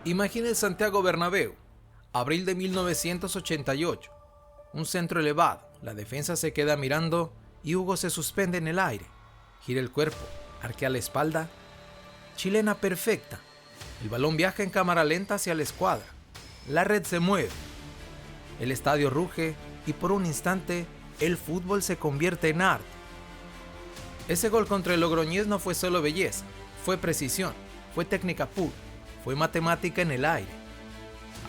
Imagina el Santiago Bernabéu, abril de 1988. Un centro elevado, la defensa se queda mirando y Hugo se suspende en el aire. Gira el cuerpo, arquea la espalda. Chilena perfecta. El balón viaja en cámara lenta hacia la escuadra. La red se mueve. El estadio ruge y por un instante el fútbol se convierte en arte. Ese gol contra el Logroñés no fue solo belleza, fue precisión, fue técnica pura, fue matemática en el aire.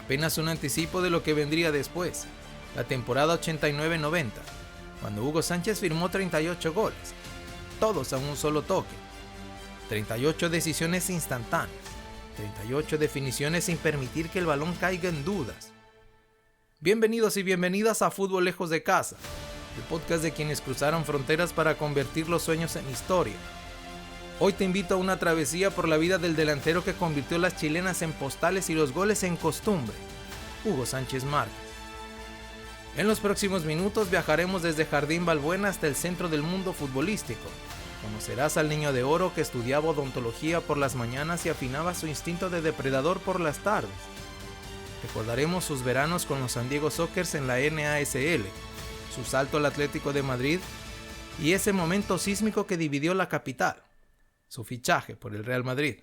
Apenas un anticipo de lo que vendría después, la temporada 89-90, cuando Hugo Sánchez firmó 38 goles, todos a un solo toque, 38 decisiones instantáneas, 38 definiciones sin permitir que el balón caiga en dudas. Bienvenidos y bienvenidas a Fútbol Lejos de Casa, el podcast de quienes cruzaron fronteras para convertir los sueños en historia. Hoy te invito a una travesía por la vida del delantero que convirtió las chilenas en postales y los goles en costumbre, Hugo Sánchez Márquez. En los próximos minutos viajaremos desde Jardín Balbuena hasta el centro del mundo futbolístico. Conocerás al niño de oro que estudiaba odontología por las mañanas y afinaba su instinto de depredador por las tardes. Recordaremos sus veranos con los San Diego Sockers en la NASL, su salto al Atlético de Madrid y ese momento sísmico que dividió la capital, su fichaje por el Real Madrid.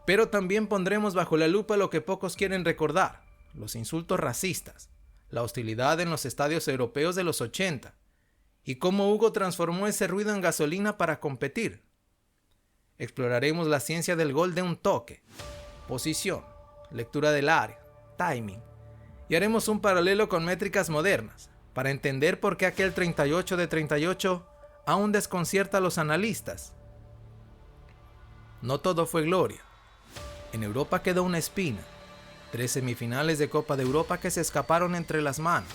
Pero también pondremos bajo la lupa lo que pocos quieren recordar, los insultos racistas, la hostilidad en los estadios europeos de los 80 y cómo Hugo transformó ese ruido en gasolina para competir. Exploraremos la ciencia del gol de un toque, posición, lectura del área, timing, y haremos un paralelo con métricas modernas para entender por qué aquel 38 de 38 aún desconcierta a los analistas. No todo fue gloria. En Europa quedó una espina. 3 semifinales de Copa de Europa que se escaparon entre las manos.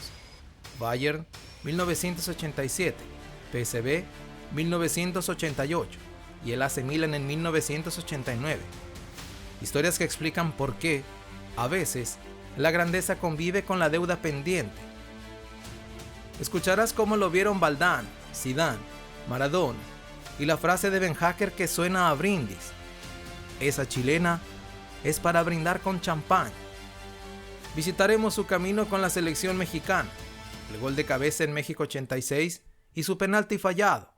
Bayern 1987, PSV 1988 y el AC Milan en 1989. Historias que explican por qué, a veces, la grandeza convive con la deuda pendiente. Escucharás cómo lo vieron Valdán, Zidane, Maradona y la frase de Ben Hacker que suena a brindis. Esa chilena es para brindar con champán. Visitaremos su camino con la selección mexicana, el gol de cabeza en México 86 y su penalti fallado,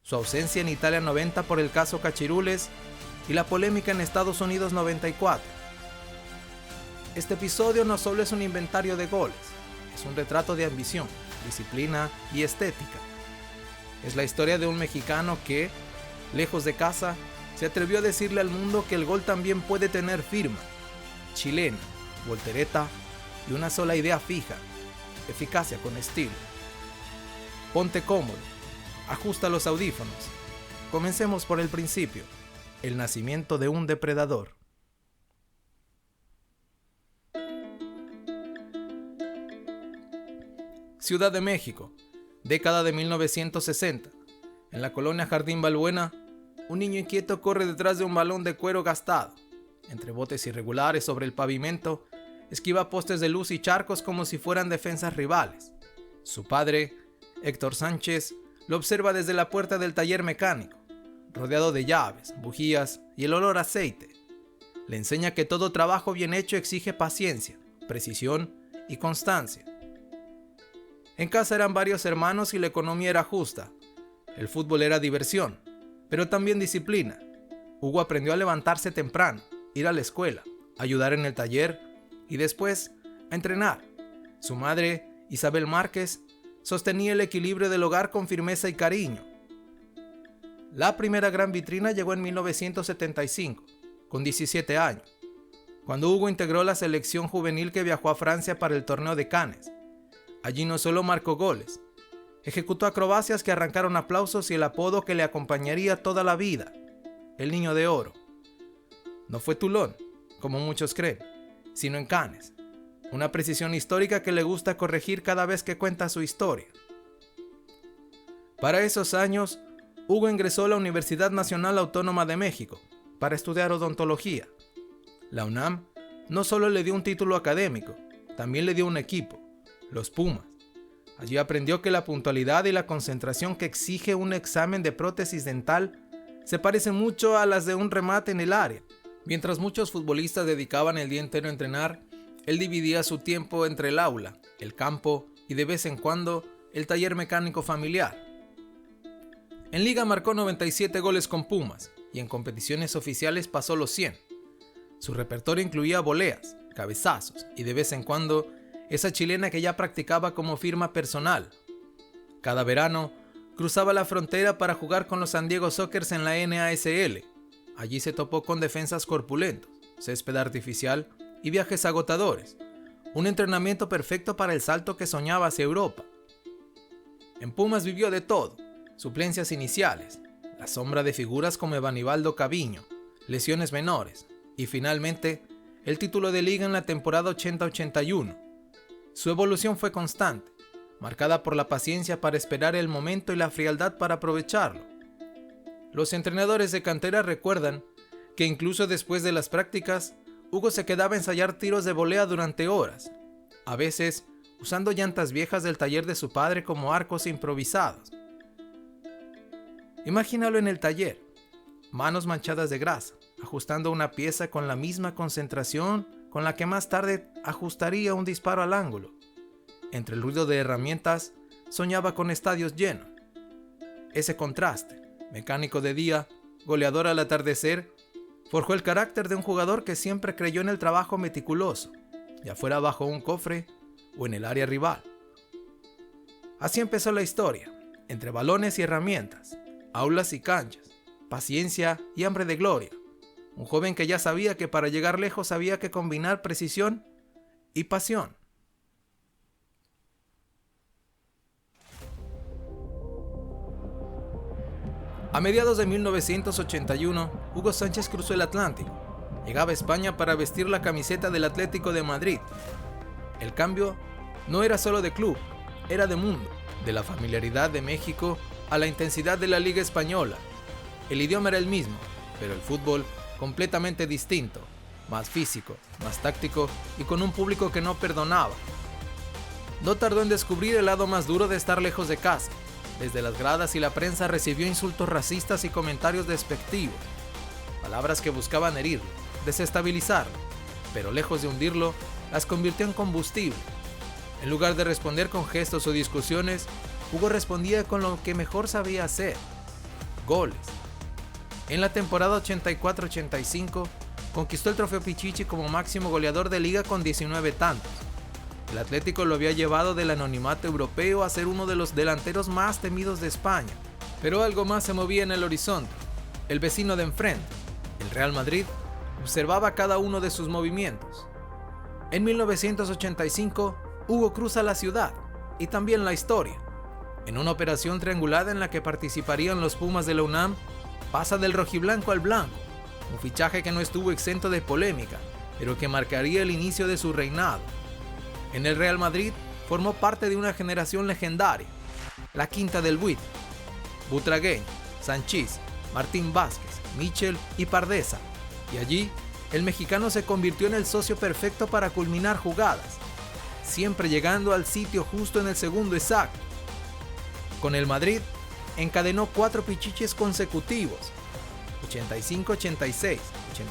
su ausencia en Italia 90 por el caso Cachirules y la polémica en Estados Unidos 94. Este episodio no solo es un inventario de goles, es un retrato de ambición, disciplina y estética. Es la historia de un mexicano que, lejos de casa, se atrevió a decirle al mundo que el gol también puede tener firma, chilena, voltereta y una sola idea fija, eficacia con estilo. Ponte cómodo, ajusta los audífonos. Comencemos por el principio, el nacimiento de un depredador. Ciudad de México, década de 1960. En la colonia Jardín Balbuena, un niño inquieto corre detrás de un balón de cuero gastado. Entre botes irregulares sobre el pavimento, esquiva postes de luz y charcos como si fueran defensas rivales. Su padre, Héctor Sánchez, lo observa desde la puerta del taller mecánico, rodeado de llaves, bujías y el olor a aceite. Le enseña que todo trabajo bien hecho exige paciencia, precisión y constancia. En casa eran varios hermanos y la economía era justa. El fútbol era diversión, pero también disciplina. Hugo aprendió a levantarse temprano, ir a la escuela, ayudar en el taller y después a entrenar. Su madre, Isabel Márquez, sostenía el equilibrio del hogar con firmeza y cariño. La primera gran vitrina llegó en 1975, con 17 años, cuando Hugo integró la selección juvenil que viajó a Francia para el torneo de Cannes. Allí no solo marcó goles, ejecutó acrobacias que arrancaron aplausos y el apodo que le acompañaría toda la vida, el Niño de Oro. No fue Toulon, como muchos creen, sino en Cannes, una precisión histórica que le gusta corregir cada vez que cuenta su historia. Para esos años, Hugo ingresó a la Universidad Nacional Autónoma de México para estudiar odontología. La UNAM no solo le dio un título académico, también le dio un equipo, los Pumas. Allí aprendió que la puntualidad y la concentración que exige un examen de prótesis dental se parecen mucho a las de un remate en el área, Mientras muchos futbolistas dedicaban el día entero a entrenar, él dividía su tiempo entre el aula, el campo y de vez en cuando el taller mecánico familiar. En liga marcó 97 goles con Pumas y en competiciones oficiales pasó los 100. Su repertorio incluía voleas, cabezazos y de vez en cuando esa chilena que ya practicaba como firma personal. Cada verano cruzaba la frontera para jugar con los San Diego Sockers en la NASL. Allí se topó con defensas corpulentos, césped artificial y viajes agotadores. Un entrenamiento perfecto para el salto que soñaba hacia Europa. En Pumas vivió de todo: suplencias iniciales, la sombra de figuras como Evanibaldo Caviño, lesiones menores y finalmente el título de liga en la temporada 80-81. Su evolución fue constante, marcada por la paciencia para esperar el momento y la frialdad para aprovecharlo. Los entrenadores de cantera recuerdan que incluso después de las prácticas, Hugo se quedaba a ensayar tiros de volea durante horas, a veces usando llantas viejas del taller de su padre como arcos improvisados. Imagínalo en el taller, manos manchadas de grasa, ajustando una pieza con la misma concentración con la que más tarde ajustaría un disparo al ángulo. Entre el ruido de herramientas, soñaba con estadios llenos. Ese contraste, mecánico de día, goleador al atardecer, forjó el carácter de un jugador que siempre creyó en el trabajo meticuloso, ya fuera bajo un cofre o en el área rival. Así empezó la historia, entre balones y herramientas, aulas y canchas, paciencia y hambre de gloria. Un joven que ya sabía que para llegar lejos había que combinar precisión y pasión. A mediados de 1981, Hugo Sánchez cruzó el Atlántico. Llegaba a España para vestir la camiseta del Atlético de Madrid. El cambio no era solo de club, era de mundo, de la familiaridad de México a la intensidad de la Liga Española. El idioma era el mismo, pero el fútbol completamente distinto, más físico, más táctico y con un público que no perdonaba. No tardó en descubrir el lado más duro de estar lejos de casa. Desde las gradas y la prensa recibió insultos racistas y comentarios despectivos, palabras que buscaban herirlo, desestabilizarlo, pero lejos de hundirlo, las convirtió en combustible. En lugar de responder con gestos o discusiones, Hugo respondía con lo que mejor sabía hacer: goles. En la temporada 84-85 conquistó el trofeo Pichichi como máximo goleador de liga con 19 tantos. El Atlético lo había llevado del anonimato europeo a ser uno de los delanteros más temidos de España. Pero algo más se movía en el horizonte. El vecino de enfrente, el Real Madrid, observaba cada uno de sus movimientos. En 1985, Hugo cruza la ciudad y también la historia. En una operación triangulada en la que participarían los Pumas de la UNAM, pasa del rojiblanco al blanco, un fichaje que no estuvo exento de polémica, pero que marcaría el inicio de su reinado. En el Real Madrid formó parte de una generación legendaria, la quinta del Buitre: Butragueño, Sanchís, Martín Vázquez, Michel y Pardesa, y allí el mexicano se convirtió en el socio perfecto para culminar jugadas, siempre llegando al sitio justo en el segundo exacto. Con el Madrid encadenó 4 pichiches consecutivos: 85-86,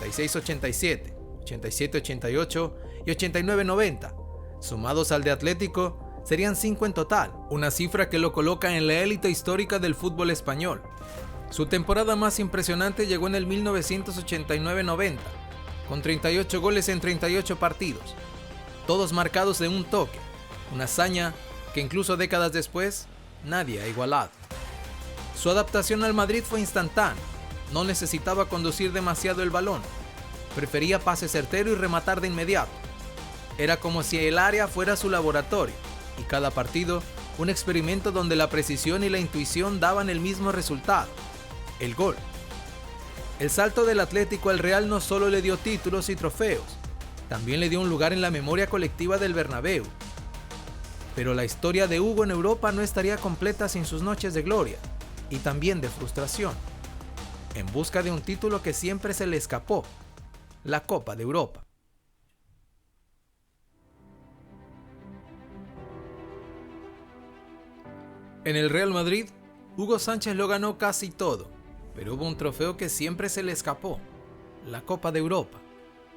86-87, 87-88 y 89-90. Sumados al de Atlético, serían 5 en total, una cifra que lo coloca en la élite histórica del fútbol español. Su temporada más impresionante llegó en el 1989-90, con 38 goles en 38 partidos, todos marcados de un toque, una hazaña que incluso décadas después nadie ha igualado. Su adaptación al Madrid fue instantánea, no necesitaba conducir demasiado el balón, prefería pase certero y rematar de inmediato. Era como si el área fuera su laboratorio, y cada partido un experimento donde la precisión y la intuición daban el mismo resultado: el gol. El salto del Atlético al Real no solo le dio títulos y trofeos, también le dio un lugar en la memoria colectiva del Bernabéu. Pero la historia de Hugo en Europa no estaría completa sin sus noches de gloria, y también de frustración, en busca de un título que siempre se le escapó: la Copa de Europa. En el Real Madrid, Hugo Sánchez lo ganó casi todo, pero hubo un trofeo que siempre se le escapó: la Copa de Europa.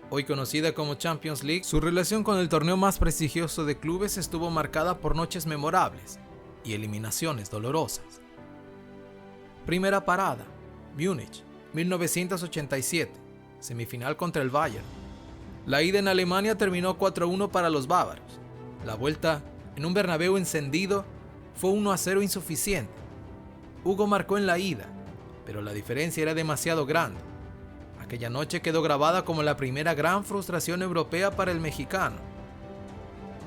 Hoy conocida como Champions League, su relación con el torneo más prestigioso de clubes estuvo marcada por noches memorables y eliminaciones dolorosas. Primera parada, Múnich, 1987, semifinal contra el Bayern. La ida en Alemania terminó 4-1 para los bávaros. La vuelta, en un Bernabéu encendido, fue 1-0 insuficiente. Hugo marcó en la ida, pero la diferencia era demasiado grande. Aquella noche quedó grabada como la primera gran frustración europea para el mexicano.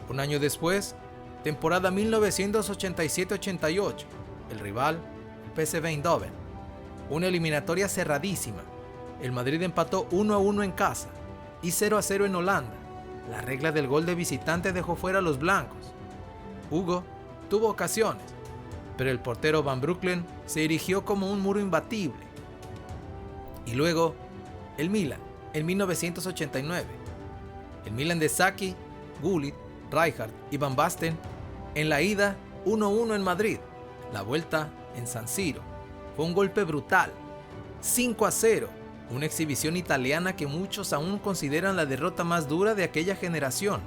Un año después, temporada 1987-88, el rival, el PSV Eindhoven. Una eliminatoria cerradísima. El Madrid empató 1-1 en casa y 0-0 en Holanda. La regla del gol de visitante dejó fuera a los blancos. Hugo tuvo ocasiones, pero el portero Van Breukelen se erigió como un muro imbatible. Y luego, el Milan, en 1989. El Milan de Sacchi, Gullit, Rijkaard y Van Basten. En la ida, 1-1 en Madrid. La vuelta, en San Siro. Fue un golpe brutal. 5-0. Una exhibición italiana que muchos aún consideran la derrota más dura de aquella generación.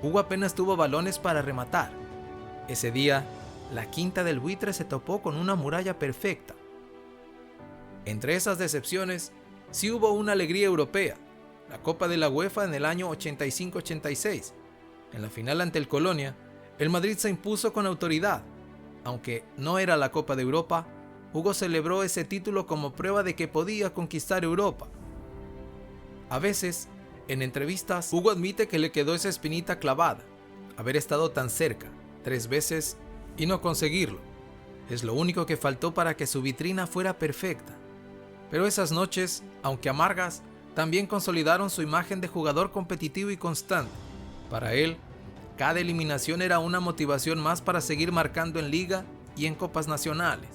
Hugo apenas tuvo balones para rematar. Ese día, la Quinta del Buitre se topó con una muralla perfecta. Entre esas decepciones, sí hubo una alegría europea, la Copa de la UEFA en el año 85-86. En la final ante el Colonia, el Madrid se impuso con autoridad. Aunque no era la Copa de Europa, Hugo celebró ese título como prueba de que podía conquistar Europa. A veces, en entrevistas, Hugo admite que le quedó esa espinita clavada, haber estado tan cerca, 3 veces, y no conseguirlo. Es lo único que faltó para que su vitrina fuera perfecta. Pero esas noches, aunque amargas, también consolidaron su imagen de jugador competitivo y constante. Para él, cada eliminación era una motivación más para seguir marcando en Liga y en Copas Nacionales.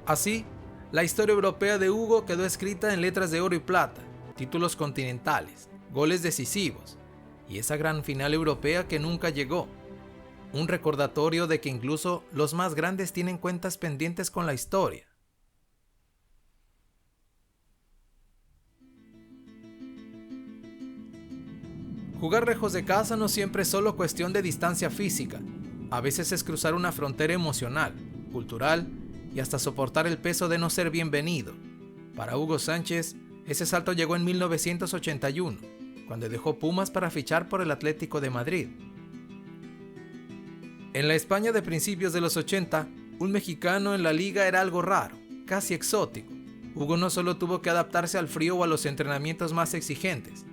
Así, la historia europea de Hugo quedó escrita en letras de oro y plata, títulos continentales, goles decisivos y esa gran final europea que nunca llegó. Un recordatorio de que incluso los más grandes tienen cuentas pendientes con la historia. Jugar lejos de casa no siempre es solo cuestión de distancia física. A veces es cruzar una frontera emocional, cultural y hasta soportar el peso de no ser bienvenido. Para Hugo Sánchez, ese salto llegó en 1981, cuando dejó Pumas para fichar por el Atlético de Madrid. En la España de principios de los 80, un mexicano en la liga era algo raro, casi exótico. Hugo no solo tuvo que adaptarse al frío o a los entrenamientos más exigentes,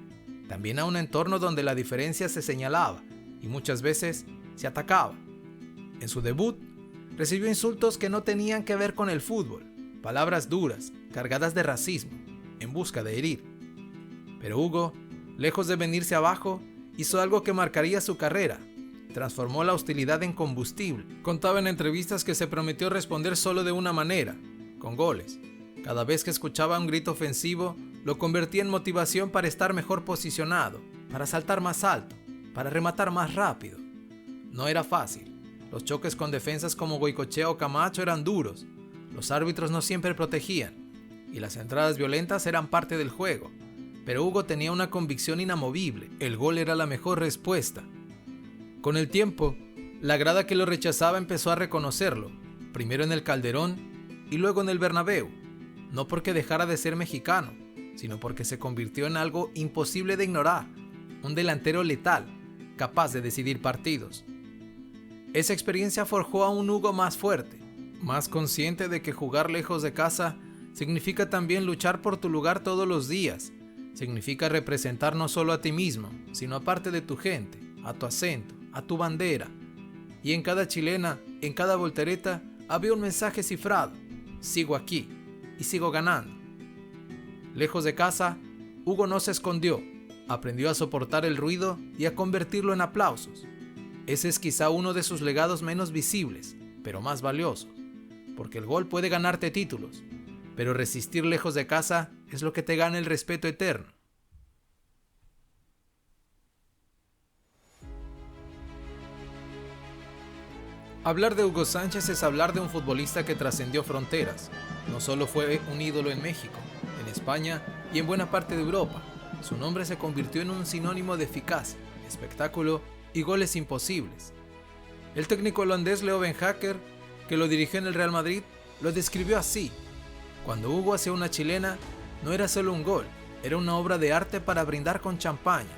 también a un entorno donde la diferencia se señalaba y muchas veces se atacaba. En su debut, recibió insultos que no tenían que ver con el fútbol, palabras duras, cargadas de racismo, en busca de herir. Pero Hugo, lejos de venirse abajo, hizo algo que marcaría su carrera. Transformó la hostilidad en combustible. Contaba en entrevistas que se prometió responder solo de una manera, con goles. Cada vez que escuchaba un grito ofensivo, lo convertía en motivación para estar mejor posicionado, para saltar más alto, para rematar más rápido. No era fácil. Los choques con defensas como Goicoechea o Camacho eran duros. Los árbitros no siempre protegían, y las entradas violentas eran parte del juego. Pero Hugo tenía una convicción inamovible: el gol era la mejor respuesta. Con el tiempo, la grada que lo rechazaba empezó a reconocerlo, primero en el Calderón y luego en el Bernabéu, no porque dejara de ser mexicano, sino porque se convirtió en algo imposible de ignorar, un delantero letal, capaz de decidir partidos. Esa experiencia forjó a un Hugo más fuerte, más consciente de que jugar lejos de casa significa también luchar por tu lugar todos los días, significa representar no solo a ti mismo, sino a parte de tu gente, a tu acento, a tu bandera. Y en cada chilena, en cada voltereta, había un mensaje cifrado: sigo aquí y sigo ganando. Lejos de casa, Hugo no se escondió, aprendió a soportar el ruido y a convertirlo en aplausos. Ese es quizá uno de sus legados menos visibles, pero más valiosos, porque el gol puede ganarte títulos, pero resistir lejos de casa es lo que te gana el respeto eterno. Hablar de Hugo Sánchez es hablar de un futbolista que trascendió fronteras. No solo fue un ídolo en México, en España y en buena parte de Europa, su nombre se convirtió en un sinónimo de eficacia, espectáculo y goles imposibles. El técnico holandés Leo Beenhakker, que lo dirigió en el Real Madrid, lo describió así: cuando Hugo hacía una chilena, no era solo un gol, era una obra de arte para brindar con champaña.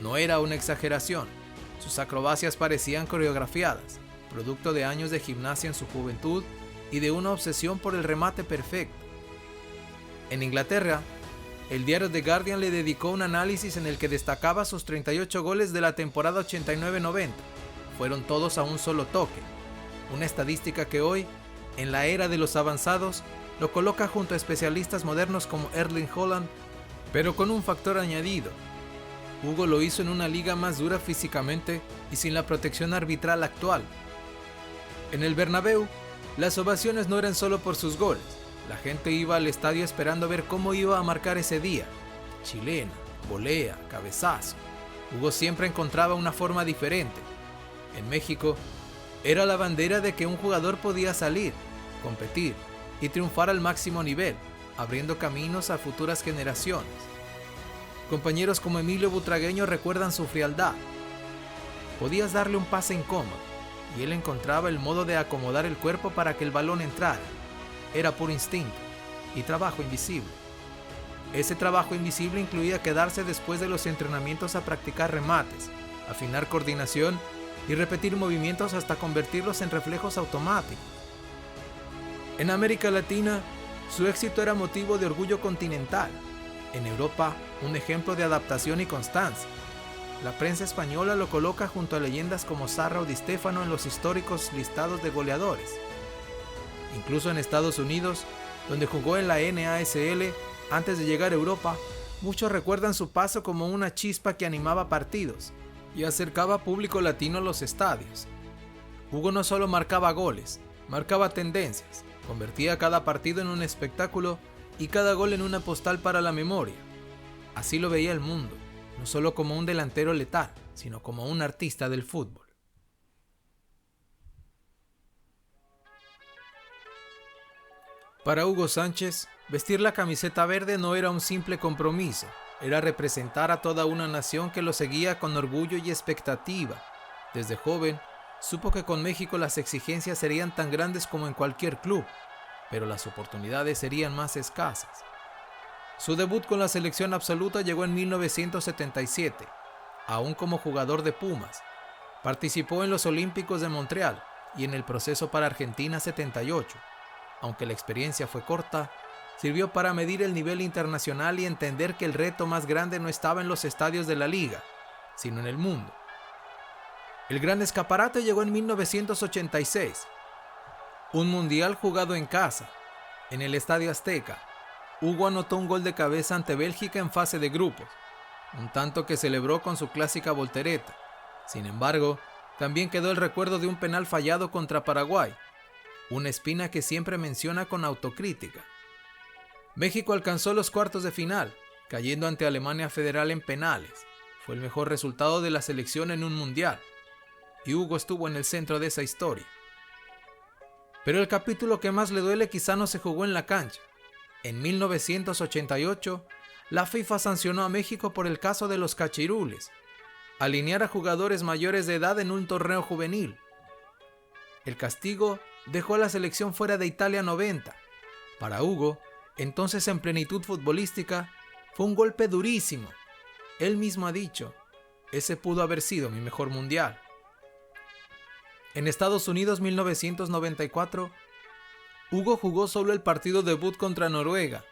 No era una exageración, sus acrobacias parecían coreografiadas, producto de años de gimnasia en su juventud y de una obsesión por el remate perfecto. En Inglaterra, el diario The Guardian le dedicó un análisis en el que destacaba sus 38 goles de la temporada 89-90. Fueron todos a un solo toque, una estadística que hoy, en la era de los avanzados, lo coloca junto a especialistas modernos como Erling Haaland, pero con un factor añadido. Hugo lo hizo en una liga más dura físicamente y sin la protección arbitral actual. En el Bernabéu, las ovaciones no eran solo por sus goles. La gente iba al estadio esperando ver cómo iba a marcar ese día. Chilena, volea, cabezazo. Hugo siempre encontraba una forma diferente. En México, era la bandera de que un jugador podía salir, competir y triunfar al máximo nivel, abriendo caminos a futuras generaciones. Compañeros como Emilio Butragueño recuerdan su frialdad. Podías darle un pase incómodo y él encontraba el modo de acomodar el cuerpo para que el balón entrara. Era puro instinto y trabajo invisible. Ese trabajo invisible incluía quedarse después de los entrenamientos a practicar remates, afinar coordinación y repetir movimientos hasta convertirlos en reflejos automáticos. En América Latina, su éxito era motivo de orgullo continental. En Europa, un ejemplo de adaptación y constancia. La prensa española lo coloca junto a leyendas como Zarra o Di Stéfano en los históricos listados de goleadores. Incluso en Estados Unidos, donde jugó en la NASL antes de llegar a Europa, muchos recuerdan su paso como una chispa que animaba partidos y acercaba público latino a los estadios. Hugo no solo marcaba goles, marcaba tendencias, convertía cada partido en un espectáculo y cada gol en una postal para la memoria. Así lo veía el mundo, no solo como un delantero letal, sino como un artista del fútbol. Para Hugo Sánchez, vestir la camiseta verde no era un simple compromiso, era representar a toda una nación que lo seguía con orgullo y expectativa. Desde joven, supo que con México las exigencias serían tan grandes como en cualquier club, pero las oportunidades serían más escasas. Su debut con la selección absoluta llegó en 1977, aún como jugador de Pumas. Participó en los Olímpicos de Montreal y en el proceso para Argentina 78. Aunque la experiencia fue corta, sirvió para medir el nivel internacional y entender que el reto más grande no estaba en los estadios de la liga, sino en el mundo. El gran escaparate llegó en 1986, un mundial jugado en casa, en el Estadio Azteca. Hugo anotó un gol de cabeza ante Bélgica en fase de grupos, un tanto que celebró con su clásica voltereta. Sin embargo, también quedó el recuerdo de un penal fallado contra Paraguay, una espina que siempre menciona con autocrítica. México alcanzó los cuartos de final, cayendo ante Alemania Federal en penales. Fue el mejor resultado de la selección en un mundial, y Hugo estuvo en el centro de esa historia. Pero el capítulo que más le duele quizá no se jugó en la cancha. En 1988, la FIFA sancionó a México por el caso de los cachirules, alinear a jugadores mayores de edad en un torneo juvenil. El castigo dejó a la selección fuera de Italia 90. Para Hugo, entonces en plenitud futbolística, fue un golpe durísimo. Él mismo ha dicho, ese pudo haber sido mi mejor mundial. En Estados Unidos 1994, Hugo jugó solo el partido debut contra Noruega.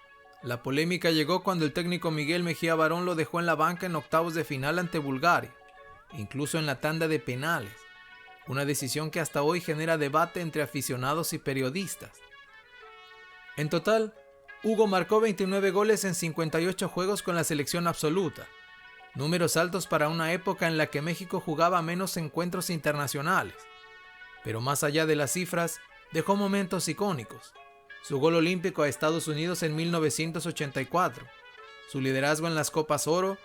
La polémica llegó cuando el técnico Miguel Mejía Barón lo dejó en la banca en octavos de final ante Bulgaria, incluso en la tanda de penales, una decisión que hasta hoy genera debate entre aficionados y periodistas. En total, Hugo marcó 29 goles en 58 juegos con la selección absoluta, números altos para una época en la que México jugaba menos encuentros internacionales. Pero más allá de las cifras, dejó momentos icónicos. Su gol olímpico a Estados Unidos en 1984, su liderazgo en las Copas Oro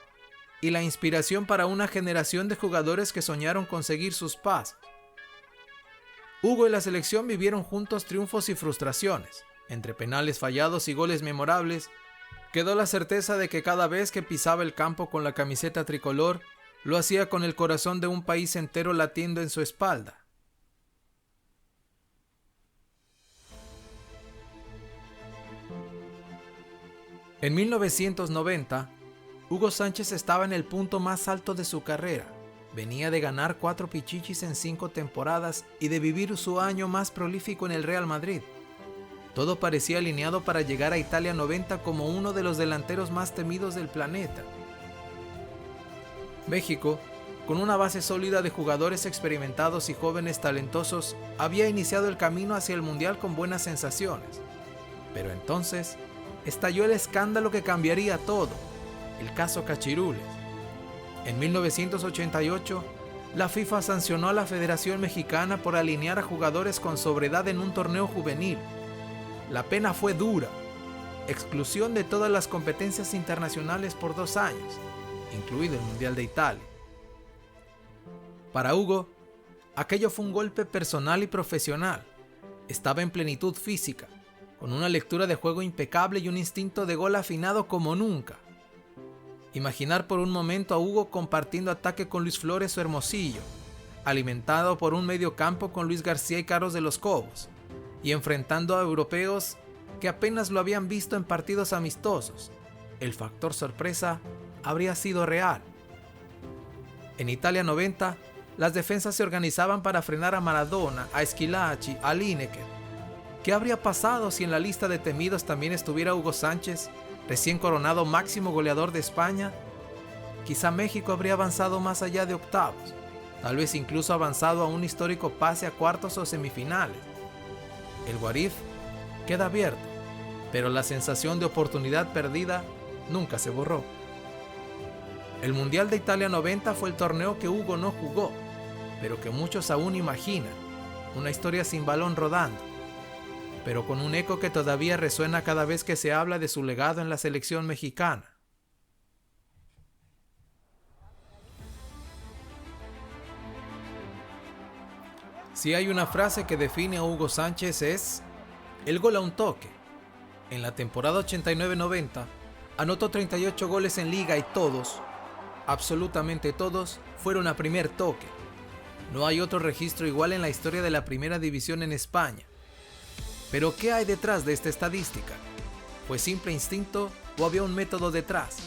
y la inspiración para una generación de jugadores que soñaron con seguir sus pasos. Hugo y la selección vivieron juntos triunfos y frustraciones, entre penales fallados y goles memorables. Quedó la certeza de que cada vez que pisaba el campo con la camiseta tricolor, lo hacía con el corazón de un país entero latiendo en su espalda. En 1990, Hugo Sánchez estaba en el punto más alto de su carrera. Venía de ganar 4 pichichis en 5 temporadas y de vivir su año más prolífico en el Real Madrid. Todo parecía alineado para llegar a Italia 90 como uno de los delanteros más temidos del planeta. México, con una base sólida de jugadores experimentados y jóvenes talentosos, había iniciado el camino hacia el Mundial con buenas sensaciones. Pero entonces estalló el escándalo que cambiaría todo, el caso Cachirules. En 1988, la FIFA sancionó a la Federación Mexicana por alinear a jugadores con sobredad en un torneo juvenil. La pena fue dura: exclusión de todas las competencias internacionales por 2 años, incluido el Mundial de Italia. Para Hugo, aquello fue un golpe personal y profesional. Estaba en plenitud física, con una lectura de juego impecable y un instinto de gol afinado como nunca. Imaginar por un momento a Hugo compartiendo ataque con Luis Flores o Hermosillo, alimentado por un mediocampo con Luis García y Carlos de los Cobos, y enfrentando a europeos que apenas lo habían visto en partidos amistosos. El factor sorpresa habría sido real. En Italia 90, las defensas se organizaban para frenar a Maradona, a Schillaci, a Lineker. ¿Qué habría pasado si en la lista de temidos también estuviera Hugo Sánchez, recién coronado máximo goleador de España? Quizá México habría avanzado más allá de octavos, tal vez incluso avanzado a un histórico pase a cuartos o semifinales. El what if queda abierto, pero la sensación de oportunidad perdida nunca se borró. El Mundial de Italia 90 fue el torneo que Hugo no jugó, pero que muchos aún imaginan, una historia sin balón rodando, pero con un eco que todavía resuena cada vez que se habla de su legado en la selección mexicana. Si hay una frase que define a Hugo Sánchez es: el gol a un toque. En la temporada 89-90 anotó 38 goles en liga y todos, absolutamente todos, fueron a primer toque. No hay otro registro igual en la historia de la primera división en España. Pero ¿qué hay detrás de esta estadística? ¿Fue simple instinto o había un método detrás?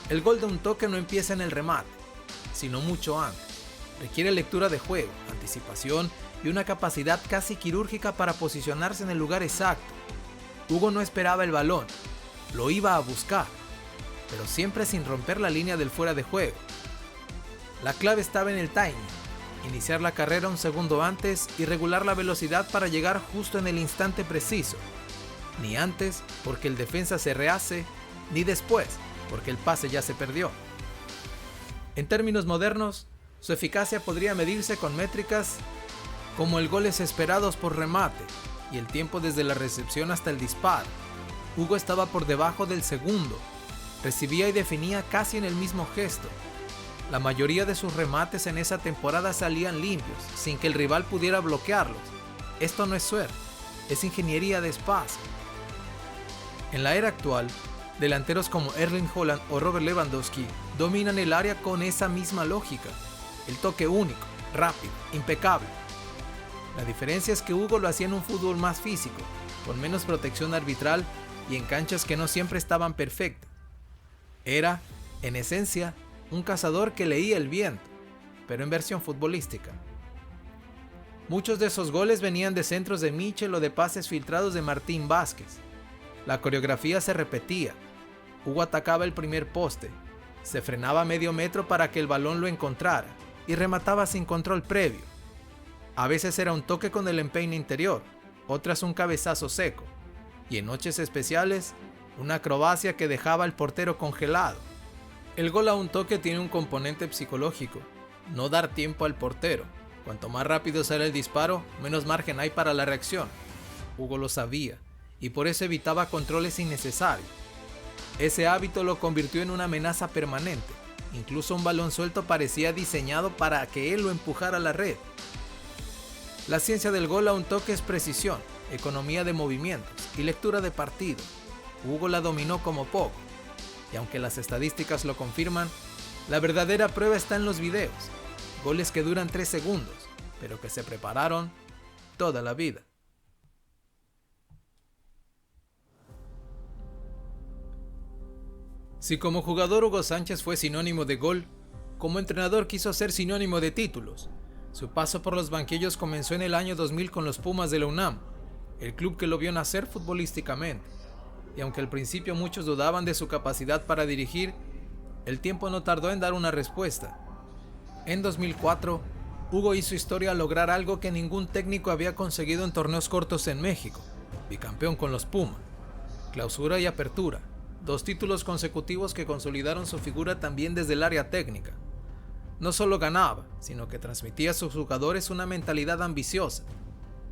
El gol de un toque no empieza en el remate, sino mucho antes. Requiere lectura de juego, anticipación y una capacidad casi quirúrgica para posicionarse en el lugar exacto. Hugo no esperaba el balón, lo iba a buscar, pero siempre sin romper la línea del fuera de juego. La clave estaba en el timing: iniciar la carrera un segundo antes y regular la velocidad para llegar justo en el instante preciso. Ni antes, porque el defensa se rehace, ni después, porque el pase ya se perdió. En términos modernos, su eficacia podría medirse con métricas como el goles esperados por remate y el tiempo desde la recepción hasta el disparo. Hugo estaba por debajo del segundo, recibía y definía casi en el mismo gesto. La mayoría de sus remates en esa temporada salían limpios, sin que el rival pudiera bloquearlos. Esto no es suerte, es ingeniería de espacio. En la era actual, delanteros como Erling Haaland o Robert Lewandowski dominan el área con esa misma lógica. El toque único, rápido, impecable. La diferencia es que Hugo lo hacía en un fútbol más físico, con menos protección arbitral y en canchas que no siempre estaban perfectas. Era, en esencia, un cazador que leía el viento, pero en versión futbolística. Muchos de esos goles venían de centros de Michel o de pases filtrados de Martín Vázquez. La coreografía se repetía. Hugo atacaba el primer poste, se frenaba a medio metro para que el balón lo encontrara y remataba sin control previo. A veces era un toque con el empeine interior, otras un cabezazo seco, y en noches especiales, una acrobacia que dejaba al portero congelado. El gol a un toque tiene un componente psicológico: no dar tiempo al portero. Cuanto más rápido sale el disparo, menos margen hay para la reacción. Hugo lo sabía, y por eso evitaba controles innecesarios. Ese hábito lo convirtió en una amenaza permanente. Incluso un balón suelto parecía diseñado para que él lo empujara a la red. La ciencia del gol a un toque es precisión, economía de movimientos y lectura de partido. Hugo la dominó como poco, y aunque las estadísticas lo confirman, la verdadera prueba está en los videos, goles que duran 3 segundos, pero que se prepararon toda la vida. Si como jugador Hugo Sánchez fue sinónimo de gol, como entrenador quiso ser sinónimo de títulos. Su paso por los banquillos comenzó en el año 2000 con los Pumas de la UNAM, el club que lo vio nacer futbolísticamente. Y aunque al principio muchos dudaban de su capacidad para dirigir, el tiempo no tardó en dar una respuesta. En 2004, Hugo hizo historia al lograr algo que ningún técnico había conseguido en torneos cortos en México: bicampeón con los Pumas, clausura y apertura, 2 títulos consecutivos que consolidaron su figura también desde el área técnica. No solo ganaba, sino que transmitía a sus jugadores una mentalidad ambiciosa.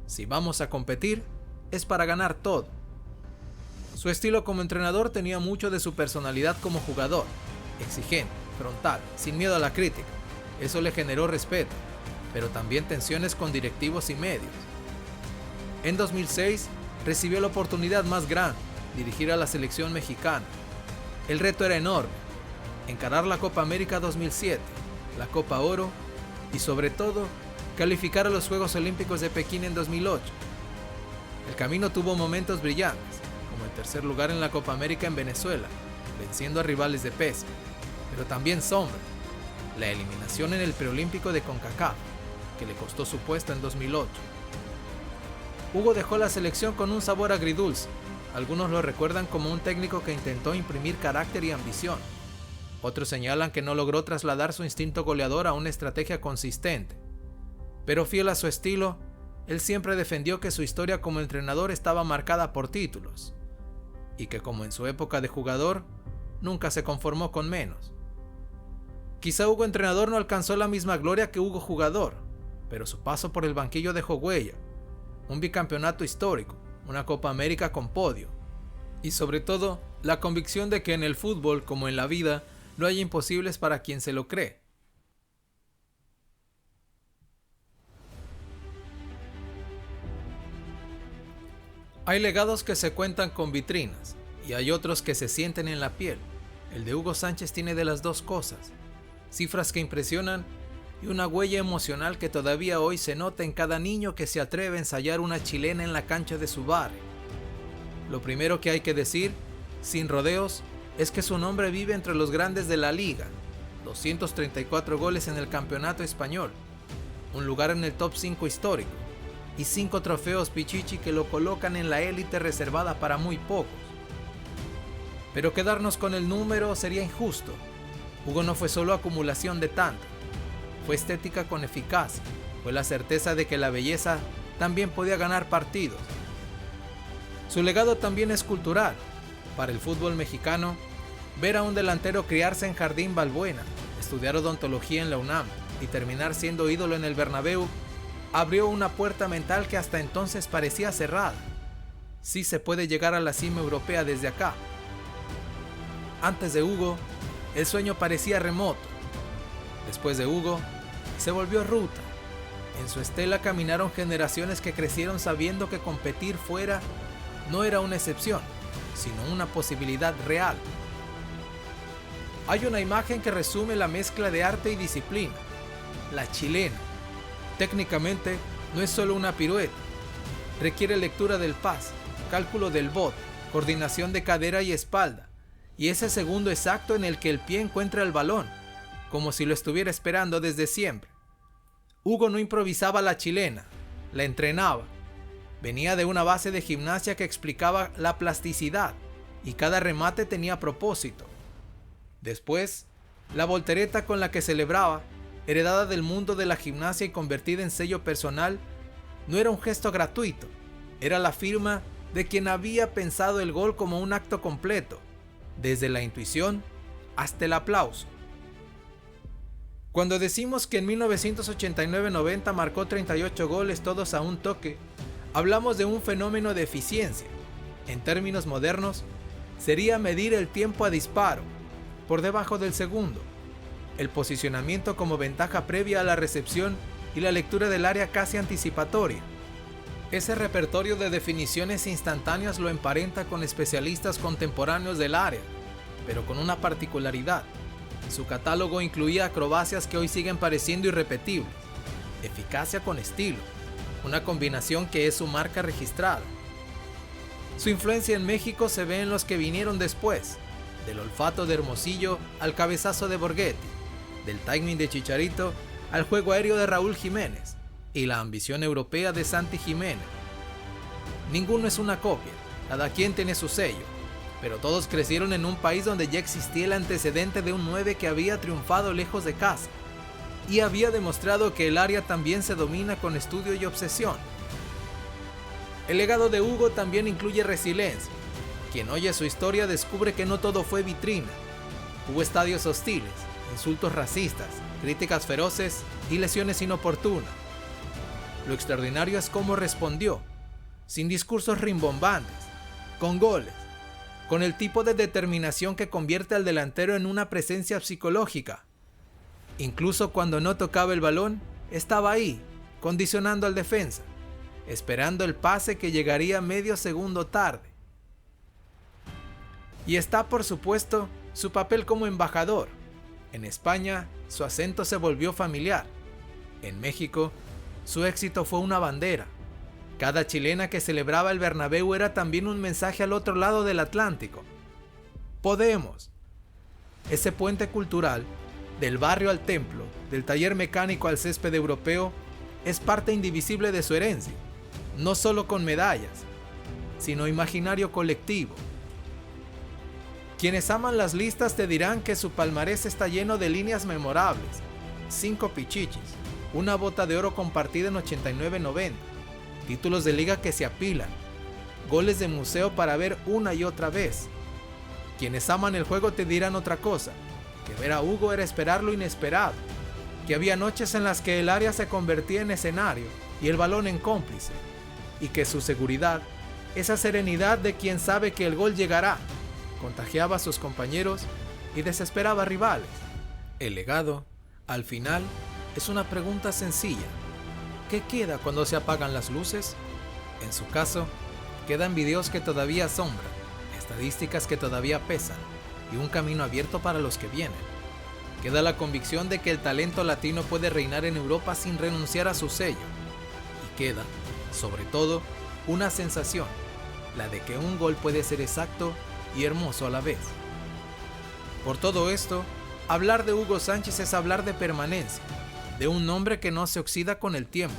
Si vamos a competir, es para ganar todo. Su estilo como entrenador tenía mucho de su personalidad como jugador: exigente, frontal, sin miedo a la crítica. Eso le generó respeto, pero también tensiones con directivos y medios. En 2006 recibió la oportunidad más grande: dirigir a la selección mexicana. El reto era enorme: encarar la Copa América 2007, la Copa Oro y sobre todo calificar a los Juegos Olímpicos de Pekín en 2008. El camino tuvo momentos brillantes, como el tercer lugar en la Copa América en Venezuela, venciendo a rivales de peso, pero también sombra: la eliminación en el preolímpico de CONCACAF, que le costó su puesto en 2008. Hugo dejó la selección con un sabor agridulce. Algunos lo recuerdan como un técnico que intentó imprimir carácter y ambición. Otros señalan que no logró trasladar su instinto goleador a una estrategia consistente. Pero fiel a su estilo, él siempre defendió que su historia como entrenador estaba marcada por títulos, y que como en su época de jugador, nunca se conformó con menos. Quizá Hugo entrenador no alcanzó la misma gloria que Hugo jugador, pero su paso por el banquillo dejó huella: un bicampeonato histórico, una Copa América con podio, y sobre todo, la convicción de que en el fútbol, como en la vida, no hay imposibles para quien se lo cree. Hay legados que se cuentan con vitrinas, y hay otros que se sienten en la piel. El de Hugo Sánchez tiene de las dos cosas: cifras que impresionan y una huella emocional que todavía hoy se nota en cada niño que se atreve a ensayar una chilena en la cancha de su barrio. Lo primero que hay que decir, sin rodeos, es que su nombre vive entre los grandes de la liga: 234 goles en el campeonato español, un lugar en el top 5 histórico, y 5 trofeos Pichichi que lo colocan en la élite reservada para muy pocos. Pero quedarnos con el número sería injusto. Hugo no fue solo acumulación de tanto, fue estética con eficacia, fue la certeza de que la belleza también podía ganar partidos. Su legado también es cultural. Para el fútbol mexicano, ver a un delantero criarse en Jardín Balbuena, estudiar odontología en la UNAM y terminar siendo ídolo en el Bernabéu abrió una puerta mental que hasta entonces parecía cerrada. Sí se puede llegar a la cima europea desde acá. Antes de Hugo, el sueño parecía remoto. Después de Hugo, se volvió ruta. En su estela caminaron generaciones que crecieron sabiendo que competir fuera no era una excepción, sino una posibilidad real. Hay una imagen que resume la mezcla de arte y disciplina: la chilena. Técnicamente, no es solo una pirueta. Requiere lectura del pase, cálculo del bote, coordinación de cadera y espalda, y ese segundo exacto en el que el pie encuentra el balón, como si lo estuviera esperando desde siempre. Hugo no improvisaba la chilena, la entrenaba. Venía de una base de gimnasia que explicaba la plasticidad, y cada remate tenía propósito. Después, la voltereta con la que celebraba, heredada del mundo de la gimnasia y convertida en sello personal, no era un gesto gratuito, era la firma de quien había pensado el gol como un acto completo, desde la intuición hasta el aplauso. Cuando decimos que en 1989-90 marcó 38 goles todos a un toque, hablamos de un fenómeno de eficiencia. En términos modernos, sería medir el tiempo a disparo, por debajo del segundo, el posicionamiento como ventaja previa a la recepción y la lectura del área casi anticipatoria. Ese repertorio de definiciones instantáneas lo emparenta con especialistas contemporáneos del área, pero con una particularidad. Su catálogo incluía acrobacias que hoy siguen pareciendo irrepetibles, eficacia con estilo, una combinación que es su marca registrada. Su influencia en México se ve en los que vinieron después, del olfato de Hermosillo al cabezazo de Borghetti, del timing de Chicharito al juego aéreo de Raúl Jiménez y la ambición europea de Santi Jiménez. Ninguno es una copia, cada quien tiene su sello, pero todos crecieron en un país donde ya existía el antecedente de un 9 que había triunfado lejos de casa y había demostrado que el área también se domina con estudio y obsesión. El legado de Hugo también incluye resiliencia. Quien oye su historia descubre que no todo fue vitrina. Hubo estadios hostiles, insultos racistas, críticas feroces y lesiones inoportunas. Lo extraordinario es cómo respondió, sin discursos rimbombantes, con goles, con el tipo de determinación que convierte al delantero en una presencia psicológica. Incluso cuando no tocaba el balón, estaba ahí, condicionando al defensa, esperando el pase que llegaría medio segundo tarde. Y está, por supuesto, su papel como embajador. En España, su acento se volvió familiar. En México, su éxito fue una bandera. Cada chilena que celebraba el Bernabéu era también un mensaje al otro lado del Atlántico. Podemos. Ese puente cultural, del barrio al templo, del taller mecánico al césped europeo, es parte indivisible de su herencia, no solo con medallas, sino imaginario colectivo. Quienes aman las listas te dirán que su palmarés está lleno de líneas memorables, 5 pichichis, una bota de oro compartida en 89-90, títulos de liga que se apilan, goles de museo para ver una y otra vez. Quienes aman el juego te dirán otra cosa, que ver a Hugo era esperar lo inesperado, que había noches en las que el área se convertía en escenario y el balón en cómplice, y que su seguridad, esa serenidad de quien sabe que el gol llegará, contagiaba a sus compañeros y desesperaba a rivales. El legado, al final, es una pregunta sencilla. ¿Qué queda cuando se apagan las luces? En su caso, quedan videos que todavía asombran, estadísticas que todavía pesan y un camino abierto para los que vienen. Queda la convicción de que el talento latino puede reinar en Europa sin renunciar a su sello. Y queda, sobre todo, una sensación, la de que un gol puede ser exacto y hermoso a la vez. Por todo esto, hablar de Hugo Sánchez es hablar de permanencia, de un nombre que no se oxida con el tiempo,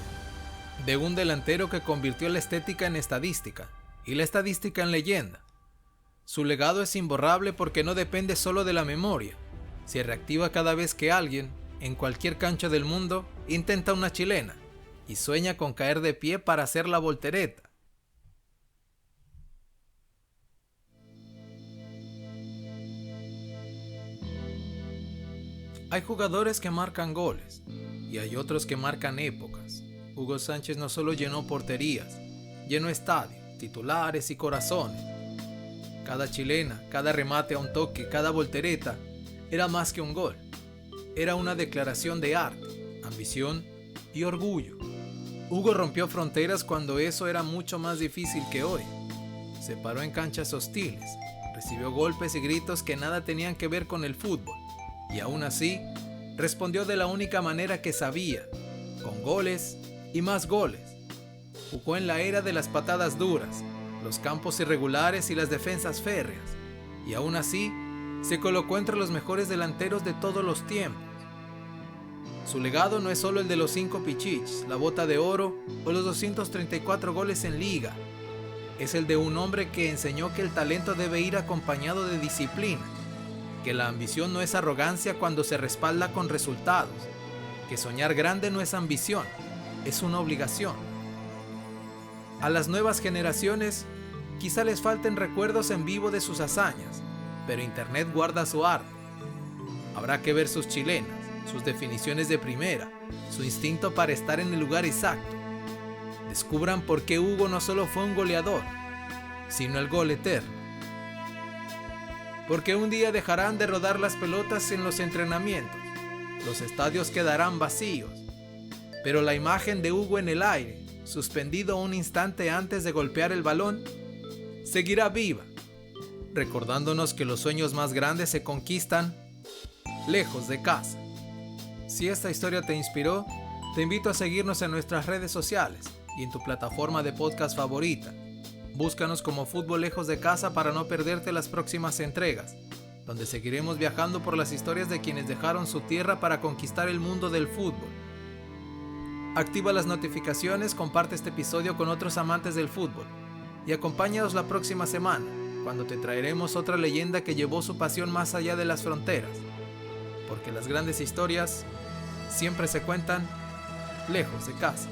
de un delantero que convirtió la estética en estadística y la estadística en leyenda. Su legado es imborrable porque no depende solo de la memoria, se reactiva cada vez que alguien, en cualquier cancha del mundo, intenta una chilena y sueña con caer de pie para hacer la voltereta. Hay jugadores que marcan goles y hay otros que marcan épocas. Hugo Sánchez no solo llenó porterías, llenó estadios, titulares y corazones. Cada chilena, cada remate a un toque, cada voltereta era más que un gol. Era una declaración de arte, ambición y orgullo. Hugo rompió fronteras cuando eso era mucho más difícil que hoy. Se paró en canchas hostiles, recibió golpes y gritos que nada tenían que ver con el fútbol. Y aún así, respondió de la única manera que sabía, con goles y más goles. Jugó en la era de las patadas duras, los campos irregulares y las defensas férreas, y aún así, se colocó entre los mejores delanteros de todos los tiempos. Su legado no es solo el de los 5 pichichis, la bota de oro o los 234 goles en liga. Es el de un hombre que enseñó que el talento debe ir acompañado de disciplina, que la ambición no es arrogancia cuando se respalda con resultados, que soñar grande no es ambición, es una obligación. A las nuevas generaciones quizá les falten recuerdos en vivo de sus hazañas, pero Internet guarda su arte. Habrá que ver sus chilenas, sus definiciones de primera, su instinto para estar en el lugar exacto. Descubran por qué Hugo no solo fue un goleador, sino el gol eterno. Porque un día dejarán de rodar las pelotas en los entrenamientos, los estadios quedarán vacíos, pero la imagen de Hugo en el aire suspendido un instante antes de golpear el balón, seguirá viva, recordándonos que los sueños más grandes se conquistan lejos de casa. Si esta historia te inspiró, te invito a seguirnos en nuestras redes sociales y en tu plataforma de podcast favorita. Búscanos como Fútbol Lejos de Casa para no perderte las próximas entregas, donde seguiremos viajando por las historias de quienes dejaron su tierra para conquistar el mundo del fútbol. Activa las notificaciones, comparte este episodio con otros amantes del fútbol y acompáñanos la próxima semana, cuando te traeremos otra leyenda que llevó su pasión más allá de las fronteras, porque las grandes historias siempre se cuentan lejos de casa.